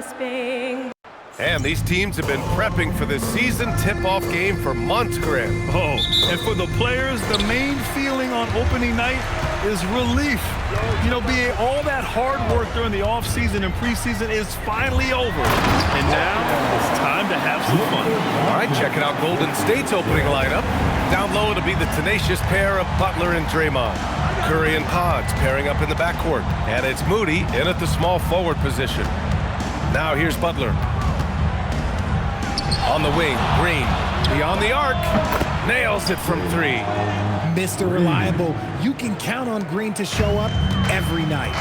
grasping. And these teams have been prepping for this season tip-off game for months, Graham. Oh, and for the players, the main feeling on opening night is relief. You know, being all that hard work during the offseason and preseason is finally over. And now it's time to have some fun. All right, checking out Golden State's opening lineup. Down low, it'll be the tenacious pair of Butler and Draymond. Curry and Pods pairing up in the backcourt. And it's Moody in at the small forward position. Now here's Butler. On the wing, Green, beyond the arc, nails it from three. Mr. Reliable, you can count on Green to show up every night.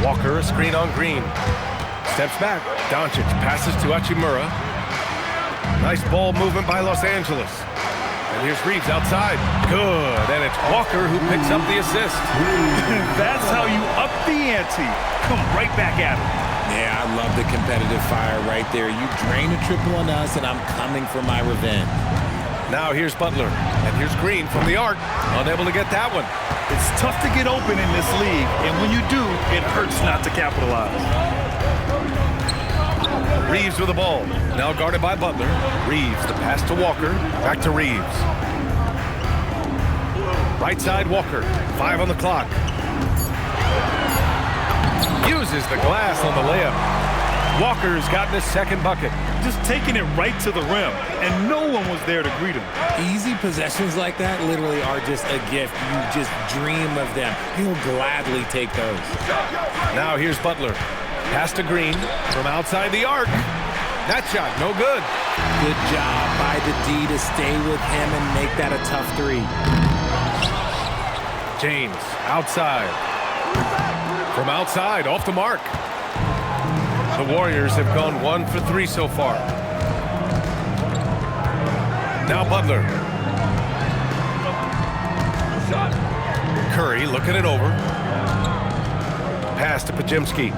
Walker, a screen on Green. Steps back, Doncic passes to Hachimura. Nice ball movement by Los Angeles. And here's Reeves outside. Good, and it's Walker who picks up the assist. That's how you up the ante. Come right back at him. Yeah, I love the competitive fire right there. You drain a triple on us, and I'm coming for my revenge. Now here's Butler, and here's Green from the arc. Unable to get that one. It's tough to get open in this league, and when you do, it hurts not to capitalize. Reeves with the ball. Now guarded by Butler. Reeves, the pass to Walker. Back to Reeves. Right side, Walker. 5 on the clock. Uses the glass on the layup. Walker's gotten his second bucket. Just taking it right to the rim, and no one was there to greet him. Easy possessions like that literally are just a gift. You just dream of them. He'll gladly take those. Now here's Butler. Pass to Green from outside the arc. That shot, no good. Good job by the D to stay with him and make that a tough three. James, outside. From outside, off the mark. The Warriors have gone 1 for 3 so far. Now Butler. Curry looking it over. Pass to Podziemski.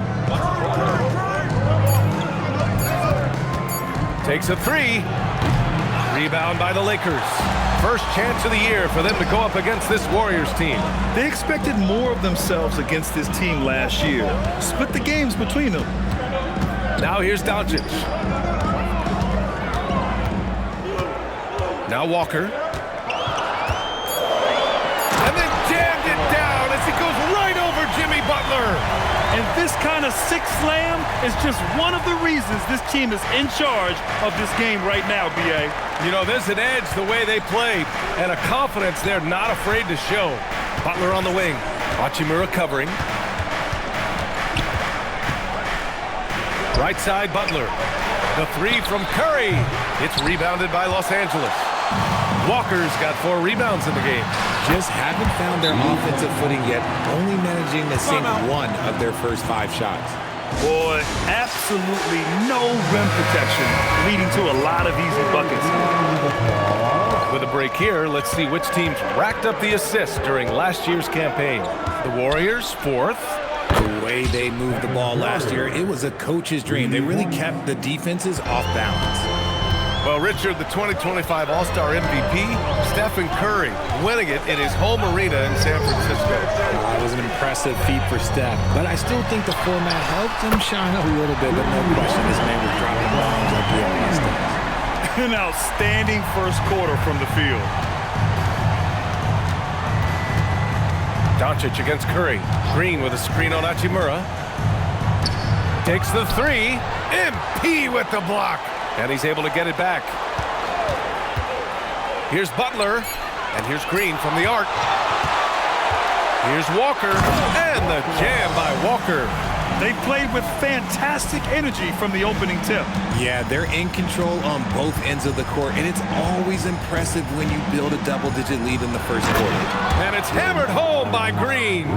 Takes a 3. Rebound by the Lakers. First chance of the year for them to go up against this Warriors team. They expected more of themselves against this team last year. Split the games between them. Now here's Doncic. Now Walker. And then jammed it down as it goes right over Jimmy Butler. And this kind of sick slam is just one of the reasons this team is in charge of this game right now, B.A. You know, there's an edge the way they play and a confidence they're not afraid to show. Butler on the wing. Hachimura covering. Right side, Butler. The 3 from Curry. It's rebounded by Los Angeles. Walker's got 4 rebounds in the game. Just haven't found their offensive footing yet, only managing to sink 1 of their first 5 shots. Boy, absolutely no rim protection, leading to a lot of easy buckets. With a break here, let's see which teams racked up the assists during last year's campaign. The Warriors, 4th. The way they moved the ball last year, it was a coach's dream. They really kept the defenses off balance. Well, Richard, the 2025 All-Star MVP, Stephen Curry, winning it in his home arena in San Francisco. It was an impressive feat for Steph, but I still think the format helped him shine a little bit, but no question this man was dropping bombs like he always does. An outstanding first quarter from the field. Doncic against Curry. Green with a screen on Hachimura. Takes the 3. MP with the block. And he's able to get it back. Here's Butler. And here's Green from the arc. Here's Walker. And the jam by Walker. They played with fantastic energy from the opening tip. Yeah, they're in control on both ends of the court, and it's always impressive when you build a double-digit lead in the first quarter. And it's hammered home by Green.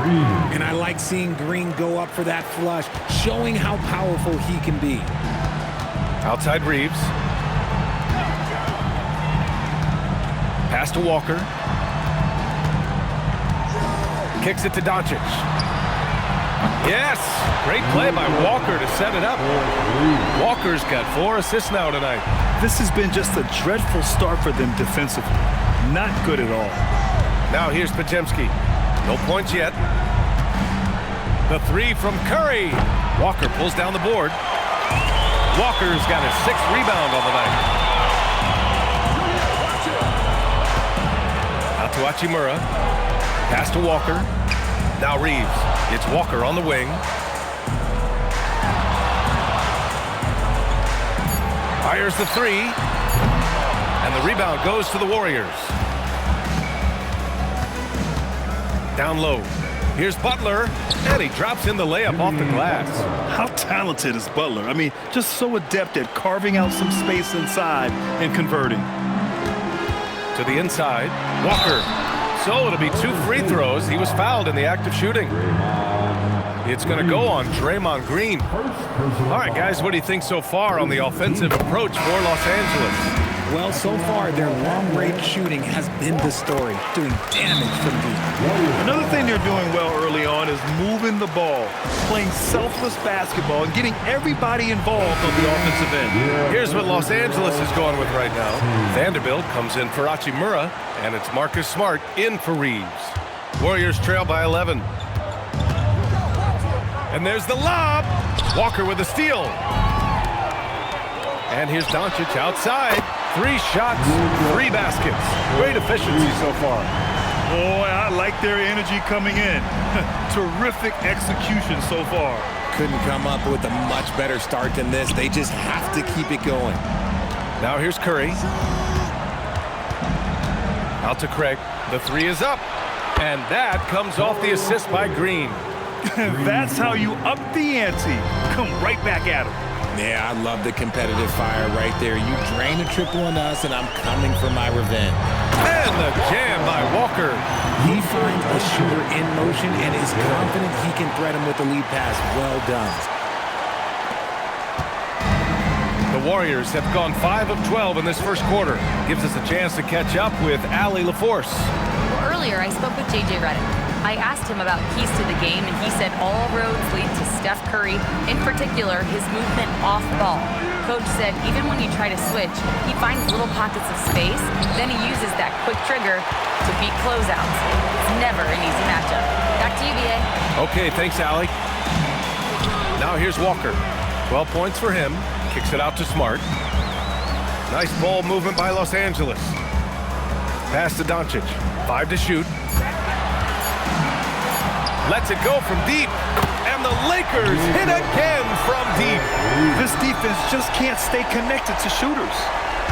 And I like seeing Green go up for that flush, showing how powerful he can be. Outside Reeves. Pass to Walker. Kicks it to Doncic. Yes! Great play by Walker to set it up. Walker's got 4 assists now tonight. This has been just a dreadful start for them defensively. Not good at all. Now here's Podziemski. No points yet. The three from Curry. Walker pulls down the board. Walker's got his 6th rebound on the night. Out to Hachimura. Pass to Walker. Now Reeves. It's Walker on the wing. Fires the three. And the rebound goes to the Warriors. Down low. Here's Butler, and he drops in the layup off the glass. How talented is Butler? I mean, just so adept at carving out some space inside and converting. To the inside, Walker. So it'll be 2 free throws. He was fouled in the act of shooting. It's going to go on Draymond Green. All right, guys, what do you think so far on the offensive approach for Los Angeles? Well, so far, their long-range shooting has been the story, doing damage from deep. Another thing they're doing well early on is moving the ball, playing selfless basketball, and getting everybody involved on the offensive end. Here's what Los Angeles is going with right now. Vanderbilt comes in for Hachimura, and it's Marcus Smart in for Reeves. Warriors trail by 11. And there's the lob. Walker with the steal. And here's Doncic outside. 3 shots, 3 baskets. Great efficiency so far. Boy, I like their energy coming in. Terrific execution so far. Couldn't come up with a much better start than this. They just have to keep it going. Now here's Curry. Out to Craig. The 3 is up. And that comes off the assist by Green. That's how you up the ante. Come right back at him. Yeah, I love the competitive fire right there. You drain a triple on us, and I'm coming for my revenge. And the jam by Walker. He finds a shooter in motion and is confident he can thread him with the lead pass. Well done. The Warriors have gone 5 of 12 in this first quarter. Gives us a chance to catch up with Allie LaForce. Well, earlier, I spoke with J.J. Redick. I asked him about keys to the game, and he said all roads lead to Steph Curry, in particular, his movement off ball. Coach said even when you try to switch, he finds little pockets of space, then he uses that quick trigger to beat closeouts. It's never an easy matchup. Back to you, B.A. Okay, thanks, Allie. Now here's Walker. 12 points for him. Kicks it out to Smart. Nice ball movement by Los Angeles. Pass to Doncic. 5 to shoot. Lets it go from deep, and the Lakers hit again from deep. This defense just can't stay connected to shooters.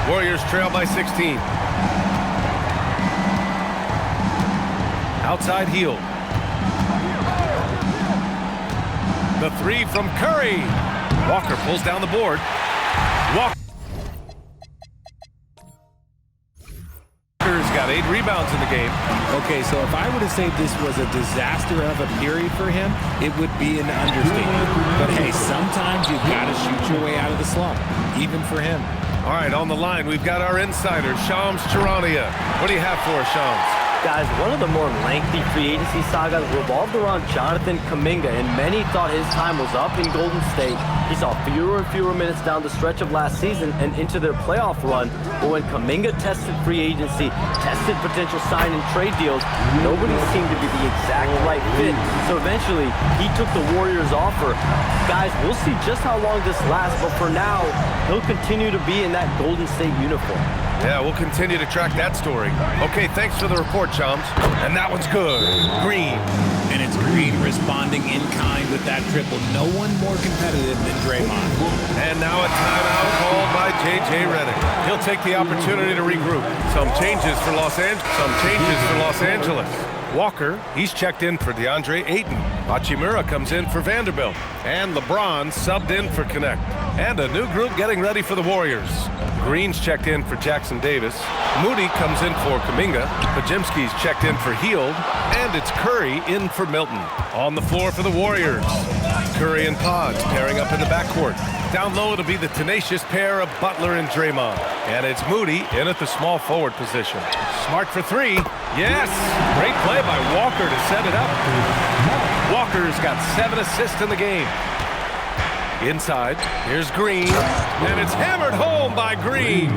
Warriors trail by 16. Outside heel. The 3 from Curry. Walker pulls down the board. Walker's got 8 rebounds in the game. Okay, so if I were to say this was a disaster of a period for him, it would be an understatement. But hey, sometimes you've got to shoot your way out of the slump, even for him. All right, on the line, we've got our insider, Shams Charania. What do you have for us, Shams? Guys, one of the more lengthy free agency sagas revolved around Jonathan Kuminga, and many thought his time was up in Golden State. He saw fewer and fewer minutes down the stretch of last season and into their playoff run. But when Kuminga tested free agency, tested potential sign and trade deals, nobody seemed to be the exact right fit. So eventually, he took the Warriors' offer. Guys, we'll see just how long this lasts, but for now, he'll continue to be in that Golden State uniform. Yeah, we'll continue to track that story. Okay, thanks for the report, Chums. And that one's good. Green. And it's Green responding in kind with that triple. No one more competitive than Draymond. And now a timeout called by J.J. Redick. He'll take the opportunity to regroup. Some changes for Los Angeles. Walker, he's checked in for DeAndre Ayton. Hachimura comes in for Vanderbilt. And LeBron subbed in for Connect. And a new group getting ready for the Warriors. Green's checked in for Jackson Davis. Moody comes in for Kuminga. Pajimski's checked in for Hield. And it's Curry in for Milton. On the floor for the Warriors. Curry and Pods pairing up in the backcourt. Down low, it'll be the tenacious pair of Butler and Draymond. And it's Moody in at the small forward position. Smart for 3. Yes! Great play by Walker to set it up. Walker's got 7 assists in the game. Inside, here's Green, and it's hammered home by Green.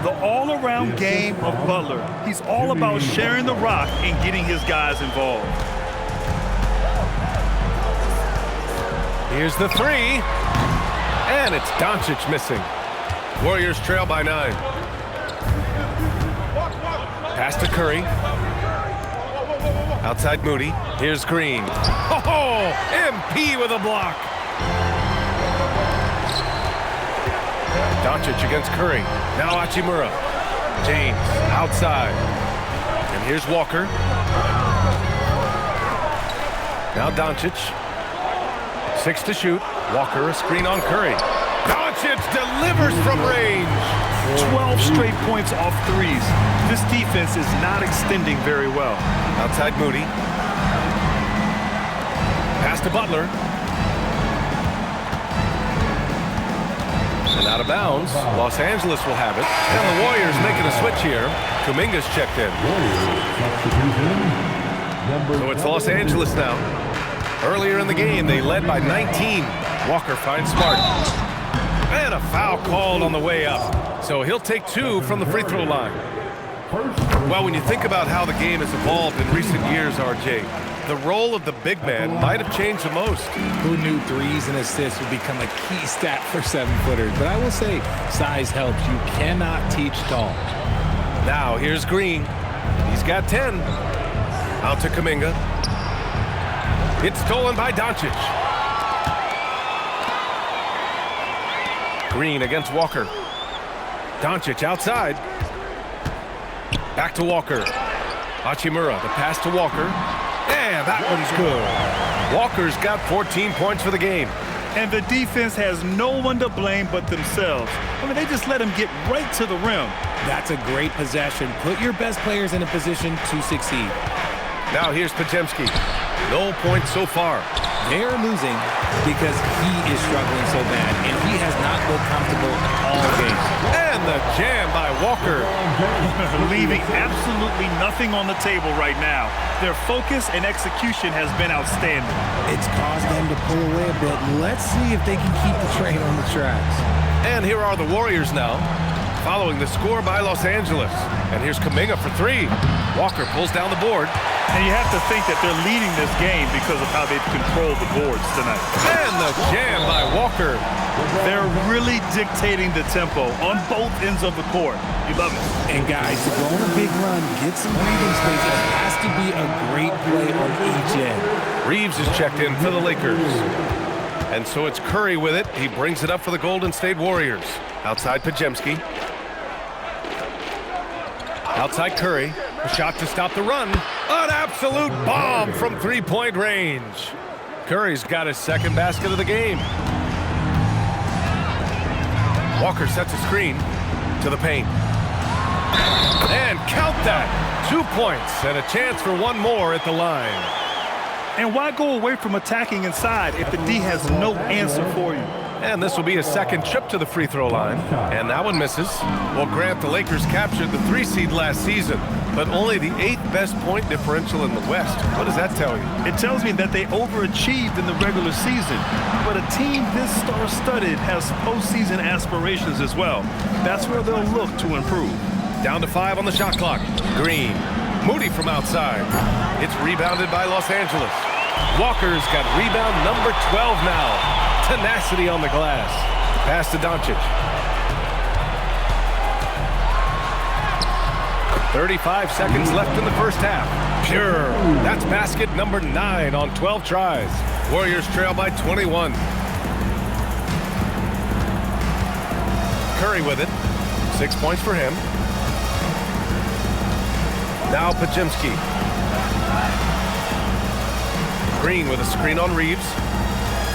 The all-around game of Butler. He's all about sharing the rock and getting his guys involved. Here's the three. And it's Doncic missing. Warriors trail by 9. Pass to Curry. Outside Moody. Here's Green. Oh, MP with a block. Doncic against Curry. Now Hachimura. James outside. And here's Walker. Now Doncic. 6 to shoot. Walker, a screen on Curry. Doncic delivers from range. 12 straight points off threes. This defense is not extending very well. Outside Moody. Pass to Butler. And out of bounds. Los Angeles will have it. And the Warriors making a switch here. Kuminga's checked in. So it's Los Angeles now. Earlier in the game, they led by 19. Walker finds Smart. And a foul called on the way up. So he'll take 2 from the free throw line. Well, when you think about how the game has evolved in recent years, RJ, the role of the big man might have changed the most. Who knew threes and assists would become a key stat for 7-footers? But I will say, size helps. You cannot teach tall. Now, here's Green. He's got 10. Out to Kuminga. It's stolen by Doncic. Green against Walker. Doncic outside. Back to Walker. Hachimura, the pass to Walker. And that one's good. Walker's got 14 points for the game. And the defense has no one to blame but themselves. I mean, they just let him get right to the rim. That's a great possession. Put your best players in a position to succeed. Now here's Podziemski. No points so far. They're losing because he is struggling so bad, and he has not looked comfortable all game. And the jam by Walker. Leaving absolutely nothing on the table right now. Their focus and execution has been outstanding. It's caused them to pull away a bit. Let's see if they can keep the train on the tracks. And here are the Warriors now, following the score by Los Angeles. And here's Kuminga for 3. Walker pulls down the board. And you have to think that they're leading this game because of how they've controlled the boards tonight. And the jam by Walker. They're really dictating the tempo on both ends of the court. You love it. And guys, to go on a big run, get some breathing space, it has to be a great play on each end. Reeves is checked in for the Lakers. And so it's Curry with it. He brings it up for the Golden State Warriors. Outside Podziemski. Outside Curry. A shot to stop the run. An absolute bomb from three-point range. Curry's got his second basket of the game. Walker sets a screen to the paint. And count that. 2 points and a chance for one more at the line. And why go away from attacking inside if the D has no answer for you? And this will be a second trip to the free throw line. And that one misses. Well, Grant, the Lakers captured the 3 seed last season, but only the 8th best point differential in the West. What does that tell you? It tells me that they overachieved in the regular season. But a team this star-studded has postseason aspirations as well. That's where they'll look to improve. Down to 5 on the shot clock. Green. Moody from outside. It's rebounded by Los Angeles. Walker's got rebound number 12 now. Tenacity on the glass. Pass to Doncic. 35 seconds left in the first half. Pure. That's basket number 9 on 12 tries. Warriors trail by 21. Curry with it. 6 points for him. Now Podziemski. Green with a screen on Reeves.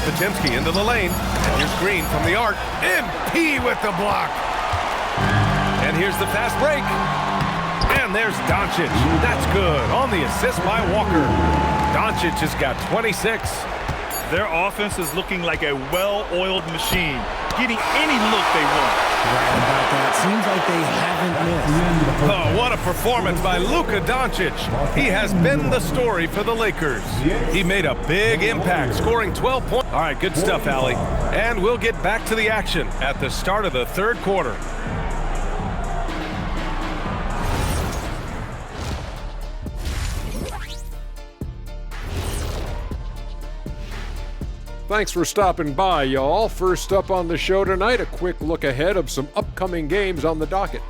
Podziemski into the lane. And here's Green from the arc. MP with the block. And here's the fast break. And there's Doncic. That's good on the assist by Walker. Doncic has got 26. Their offense is looking like a well-oiled machine, getting any look they want. Right about that. Seems like they haven't missed. Oh, what a performance by Luka Doncic. He has been the story for the Lakers. He made a big impact, scoring 12 points. All right, good stuff, Allie. And we'll get back to the action at the start of the third quarter. Thanks for stopping by, y'all. First up on the show tonight, a quick look ahead of some upcoming games on the docket.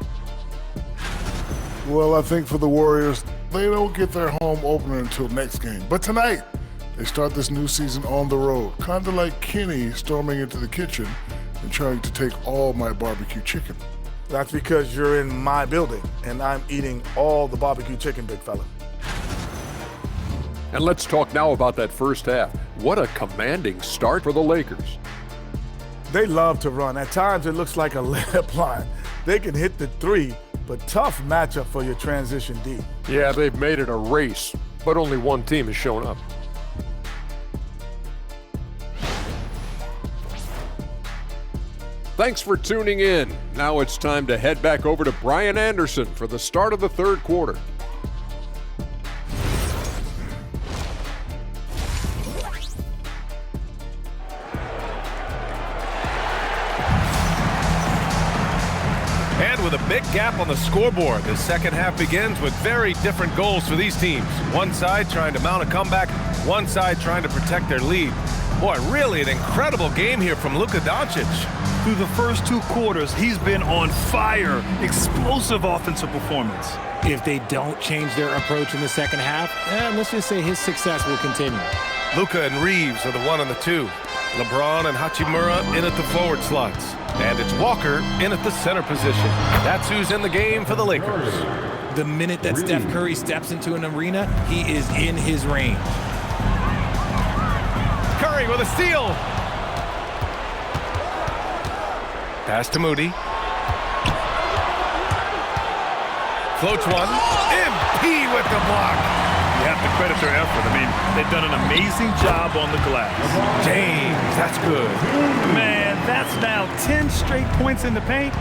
Well, I think for the Warriors, they don't get their home opener until next game. But tonight, they start this new season on the road, kind of like Kenny storming into the kitchen and trying to take all my barbecue chicken. That's because you're in my building, and I'm eating all the barbecue chicken, big fella. And let's talk now about that first half. What a commanding start for the Lakers. They love to run. At times, it looks like a layup line. They can hit the three, but tough matchup for your transition D. Yeah, they've made it a race, but only one team has shown up. Thanks for tuning in. Now it's time to head back over to Brian Anderson for the start of the third quarter. And with a big gap on the scoreboard, the second half begins with very different goals for these teams. One side trying to mount a comeback, one side trying to protect their lead. Boy, really an incredible game here from Luka Doncic. Through the first 2 quarters, he's been on fire. Explosive offensive performance. If they don't change their approach in the second half, let's just say his success will continue. Luka and Reeves are the 1 and the 2. LeBron and Hachimura in at the forward slots. And it's Walker in at the center position. That's who's in the game for the Lakers. The minute that Steph Curry steps into an arena, he is in his range. Curry with a steal. Pass to Moody. Floats one. MP with the block. You have to credit their effort. I mean, they've done an amazing job on the glass. James, that's good. Man, that's now 10 straight points in the paint.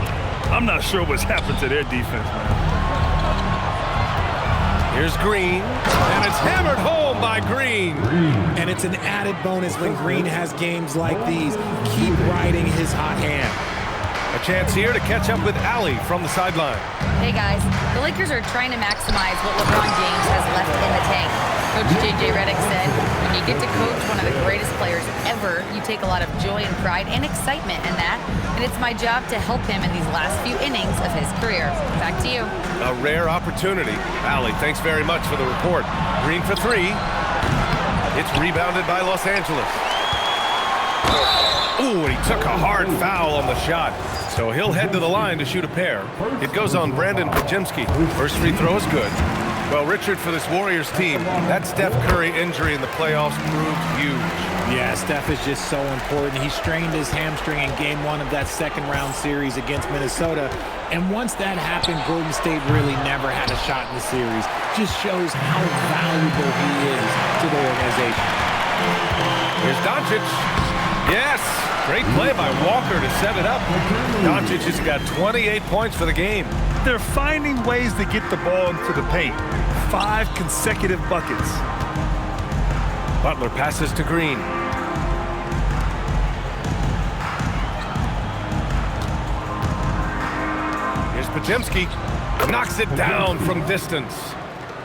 I'm not sure what's happened to their defense, man. Here's Green, and it's hammered home by Green. And it's an added bonus when Green has games like these. Keep riding his hot hand. A chance here to catch up with Allie from the sideline. Hey guys, the Lakers are trying to maximize what LeBron James has left in the tank. Coach JJ Redick said, when you get to coach one of the greatest players ever, you take a lot of joy and pride and excitement in that, and it's my job to help him in these last few innings of his career. Back to you. A rare opportunity. Allie, thanks very much for the report. Green for 3. It's rebounded by Los Angeles. Ooh, and he took a hard foul on the shot. So he'll head to the line to shoot a pair. It goes on Brandon Pajemski. First free throw is good. Well, Richard, for this Warriors team, that Steph Curry injury in the playoffs proved huge. Yeah, Steph is just so important. He strained his hamstring in game 1 of that second-round series against Minnesota. And once that happened, Golden State really never had a shot in the series. Just shows how valuable he is to the organization. Here's Doncic. Yes! Great play by Walker to set it up. Doncic has got 28 points for the game. They're finding ways to get the ball into the paint. 5 consecutive buckets. Butler passes to Green. Here's Pajemski. Knocks it down from distance.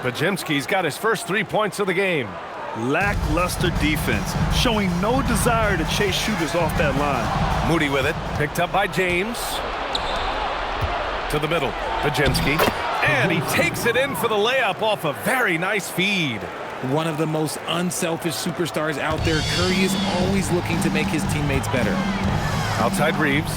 Pajemski's got his first 3 points of the game. Lackluster defense, showing no desire to chase shooters off that line. Moody with it, picked up by James. To the middle, Pajemski. And he takes it in for the layup off a very nice feed. One of the most unselfish superstars out there, Curry is always looking to make his teammates better. Outside Reeves.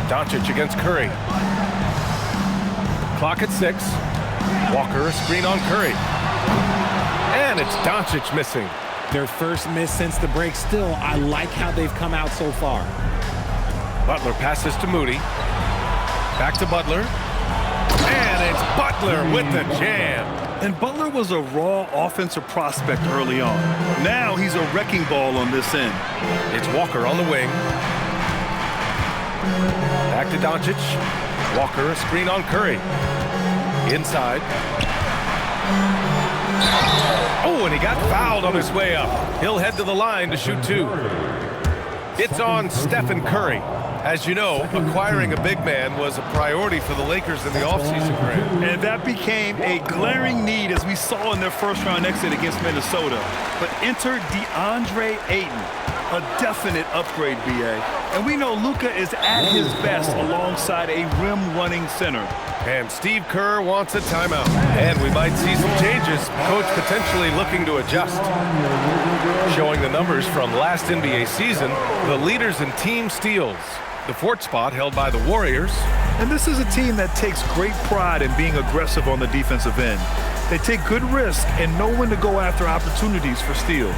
Doncic against Curry. Clock at 6. Walker, a screen on Curry. And it's Doncic missing. Their first miss since the break. Still, I like how they've come out so far. Butler passes to Moody. Back to Butler. And it's Butler with the jam. And Butler was a raw offensive prospect early on. Now he's a wrecking ball on this end. It's Walker on the wing. Back to Doncic. Walker, a screen on Curry. Inside. Oh, and he got fouled on his way up. He'll head to the line to shoot 2. It's on Stephen Curry. As you know, acquiring a big man was a priority for the Lakers in the offseason, Grant. And that became a glaring need, as we saw in their first-round exit against Minnesota. But enter DeAndre Ayton, a definite upgrade, BA. And we know Luka is at his best alongside a rim-running center. And Steve Kerr wants a timeout. And we might see some changes. Coach potentially looking to adjust. Showing the numbers from last NBA season, the leaders in team steals. The fourth spot held by the Warriors. And this is a team that takes great pride in being aggressive on the defensive end. They take good risks and know when to go after opportunities for steals.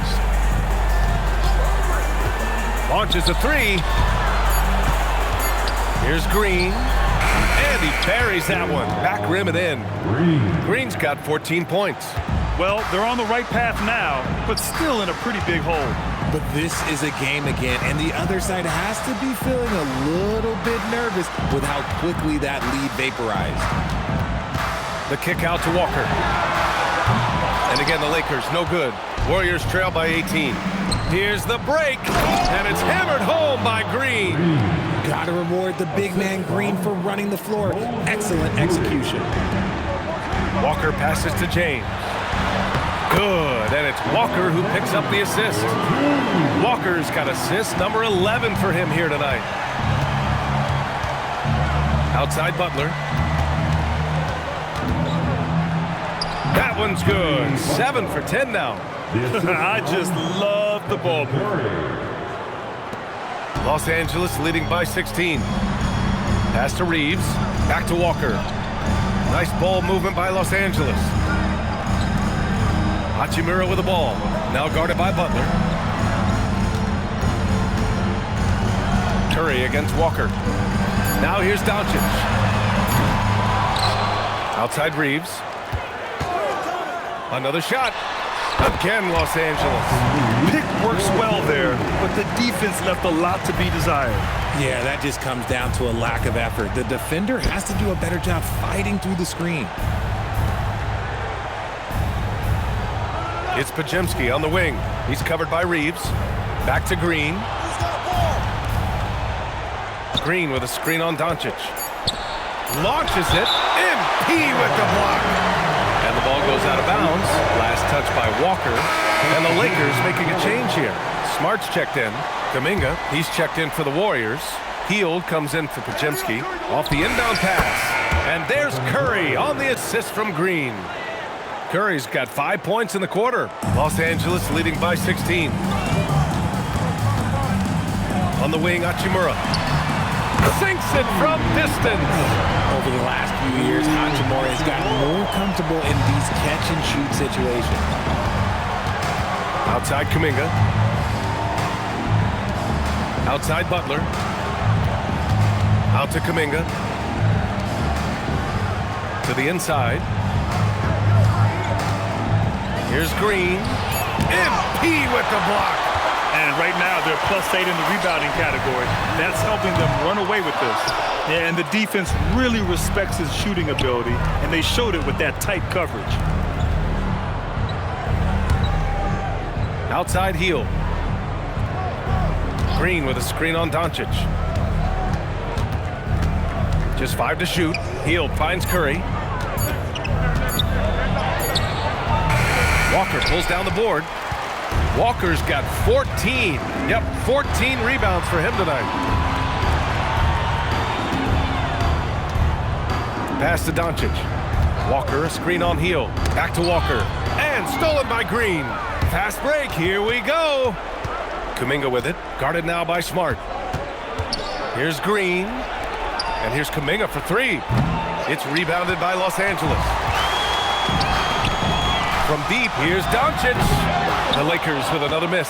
Launches a three. Here's Green. And he buries that one. Back rim and in. Green's got 14 points. Well, they're on the right path now, but still in a pretty big hole. But this is a game again, and the other side has to be feeling a little bit nervous with how quickly that lead vaporized. The kick out to Walker. And again, the Lakers, no good. Warriors trail by 18. Here's the break, and it's hammered home by Green. Gotta reward the big man Green for running the floor. Excellent execution. Walker passes to James. Good, and it's Walker who picks up the assist. Walker's got assist number 11 for him here tonight. Outside Butler. That one's good. 7 for 10 now. I just love the ball. Los Angeles leading by 16. Pass to Reeves. Back to Walker. Nice ball movement by Los Angeles. Hachimura with the ball. Now guarded by Butler. Curry against Walker. Now here's Doncic. Outside Reeves. Another shot. Again, Los Angeles. Pick works well there, but the defense left a lot to be desired. Yeah, that just comes down to a lack of effort. The defender has to do a better job fighting through the screen. It's Podziemski on the wing. He's covered by Reeves. Back to Green. Green with a screen on Doncic. Launches it. MP with the block. And the ball goes out of bounds. Last touch by Walker. And the Lakers making a change here. Smart's checked in. Kuminga, he's checked in for the Warriors. Hield comes in for Podziemski. Off the inbound pass. And there's Curry on the assist from Green. Curry's got 5 points in the quarter. Los Angeles leading by 16. On the wing, Hachimura. Sinks it from distance. Over the last few years, Hachimura has gotten more comfortable in these catch-and-shoot situations. Outside Kuminga. Outside Butler. Out to Kuminga. To the inside. Here's Green. MP with the block. And right now, they're +8 in the rebounding category. That's helping them run away with this. Yeah, and the defense really respects his shooting ability, and they showed it with that tight coverage. Outside Hield. Green with a screen on Doncic. Just 5 to shoot. Hield finds Curry. Walker pulls down the board. Walker's got 14. Yep, 14 rebounds for him tonight. Pass to Doncic. Walker, a screen on Hield. Back to Walker. And stolen by Green. Fast break, here we go. Kuminga with it. Guarded now by Smart. Here's Green. And here's Kuminga for 3. It's rebounded by Los Angeles. From deep, here's Doncic. The Lakers with another miss.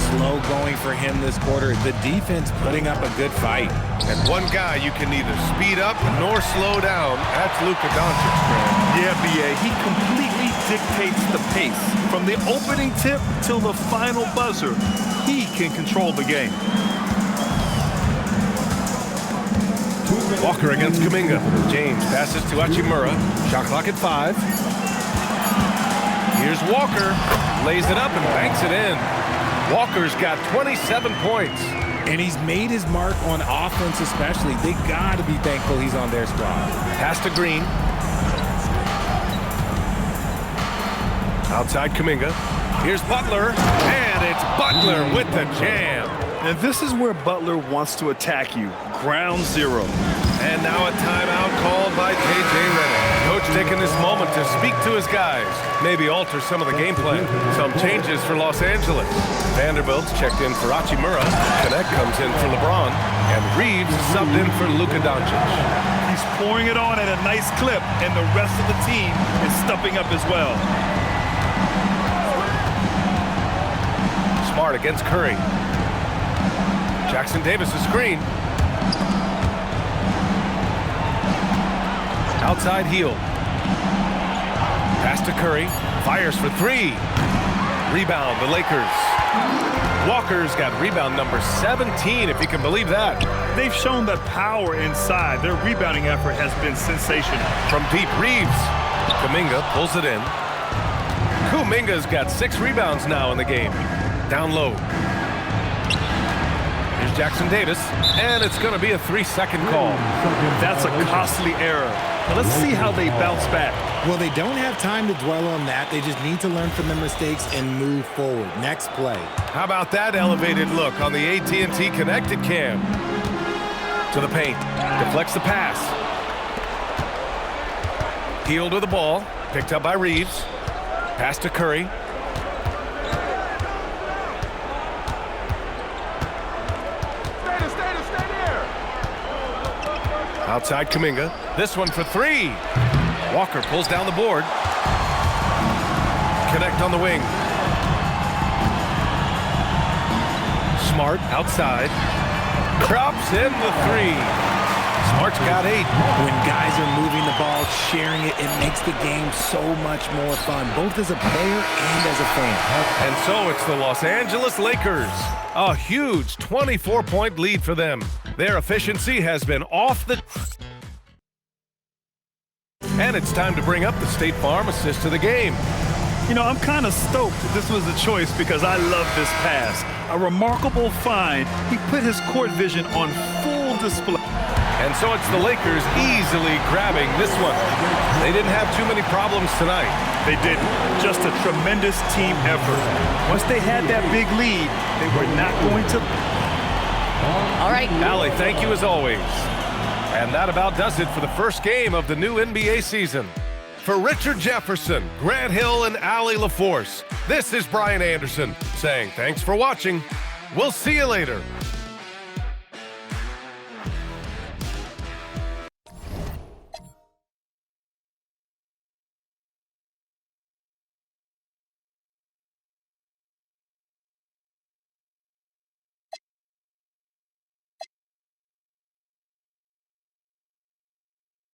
Slow going for him this quarter. The defense putting up a good fight. And one guy you can neither speed up nor slow down. That's Luka Doncic. Yeah, BA, he completely dictates the pace. From the opening tip till the final buzzer, he can control the game. Walker against Kuminga. James passes to Hachimura. Shot clock at 5. Here's Walker, lays it up and banks it in. Walker's got 27 points. And he's made his mark on offense especially. They got to be thankful he's on their squad. Pass to Green. Outside Kuminga. Here's Butler, and it's Butler with the jam. And this is where Butler wants to attack you. Ground zero. And now a timeout called by J.J. Redick. Coach taking this moment to speak to his guys, maybe alter some of the game plan. Some changes for Los Angeles. Vanderbilt's checked in for Hachimura. Connect comes in for LeBron. And Reeves subbed in for Luka Doncic. He's pouring it on at a nice clip, and the rest of the team is stepping up as well. Smart against Curry. Jackson Davis' screen. Outside heel. Pass to Curry. Fires for three. Rebound, the Lakers. Walker's got rebound number 17, if you can believe that. They've shown that power inside. Their rebounding effort has been sensational. From deep, Reeves. Kuminga pulls it in. Kuminga's got 6 rebounds now in the game. Down low. Here's Jackson Davis, and it's going to be a 3-second call. That's a costly error. Now let's see how they bounce back. Well, they don't have time to dwell on that. They just need to learn from their mistakes and move forward. Next play. How about that elevated look on the AT&T connected cam? To the paint. Deflects the pass. Healed with the ball. Picked up by Reeves. Pass to Curry. Outside Kuminga. This one for 3. Walker pulls down the board. Connect on the wing. Smart outside. Drops in the 3. Smart's got 8. When guys are moving the ball, sharing it, it makes the game so much more fun, both as a player and as a fan. And so it's the Los Angeles Lakers. A huge 24-point lead for them. Their efficiency has been off the... And it's time to bring up the State Farm assist to the game. You know, I'm kind of stoked this was a choice because I love this pass. A remarkable find. He put his court vision on full display. And so it's the Lakers easily grabbing this one. They didn't have too many problems tonight. They didn't. Just a tremendous team effort. Once they had that big lead, they were not going to... All right. Allie, thank you as always. And that about does it for the first game of the new NBA season. For Richard Jefferson, Grant Hill, and Allie LaForce, this is Brian Anderson saying thanks for watching. We'll see you later.